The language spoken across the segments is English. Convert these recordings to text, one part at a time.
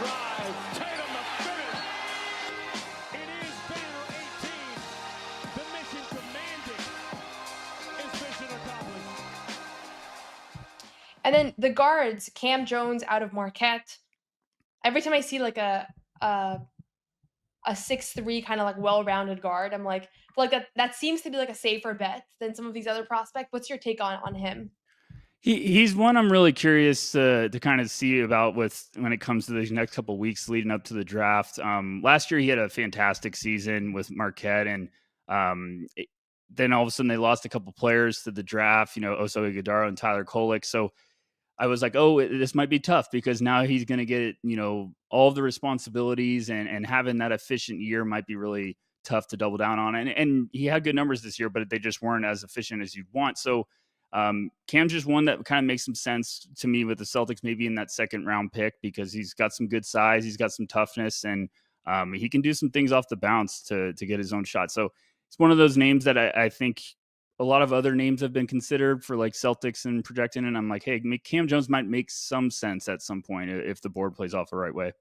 drive. Tatum to finish. It is banner 18. The mission commanded is mission accomplished. And then the guards, Cam Jones out of Marquette. Every time I see like a 6'3" kind of like well-rounded guard, I'm like, I feel like that seems to be like a safer bet than some of these other prospects. What's your take on him? He's one I'm really curious to kind of see about with when it comes to these next couple of weeks leading up to the draft. Last year he had a fantastic season with Marquette, and then all of a sudden they lost a couple players to the draft. Oso Ighodaro and Tyler Kolek. So I was like, oh, this might be tough because now he's going to get all of the responsibilities, and having that efficient year might be really tough to double down on. And he had good numbers this year, but they just weren't as efficient as you'd want. So Cam's just one that kind of makes some sense to me with the Celtics, maybe in that second round pick, because he's got some good size, he's got some toughness, and he can do some things off the bounce to get his own shot. So it's one of those names that I think a lot of other names have been considered for like Celtics and projecting, and I'm like, hey, Cam Jones might make some sense at some point if the board plays off the right way.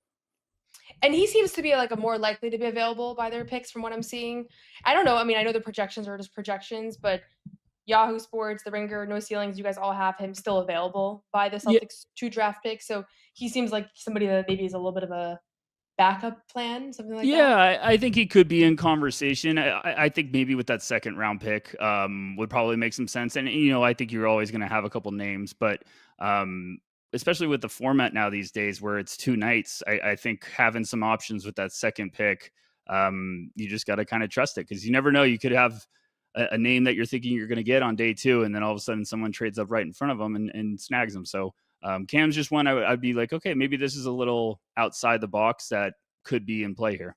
And he seems to be like a more likely to be available by their picks from what I'm seeing. I don't know. I mean, I know the projections are just projections, but Yahoo Sports, The Ringer, No Ceilings, you guys all have him still available by the Celtics 2 draft picks. So he seems like somebody that maybe is a little bit of a backup plan, something like that. Yeah, I think he could be in conversation. I think maybe with that second round pick would probably make some sense. And, I think you're always going to have a couple names, but especially with the format now these days where it's 2 nights, I think having some options with that second pick, you just got to kind of trust it, because you never know. You could have a name that you're thinking you're going to get on day 2, and then all of a sudden someone trades up right in front of them and snags them. So Cam's just one I'd be like, okay, maybe this is a little outside the box that could be in play here.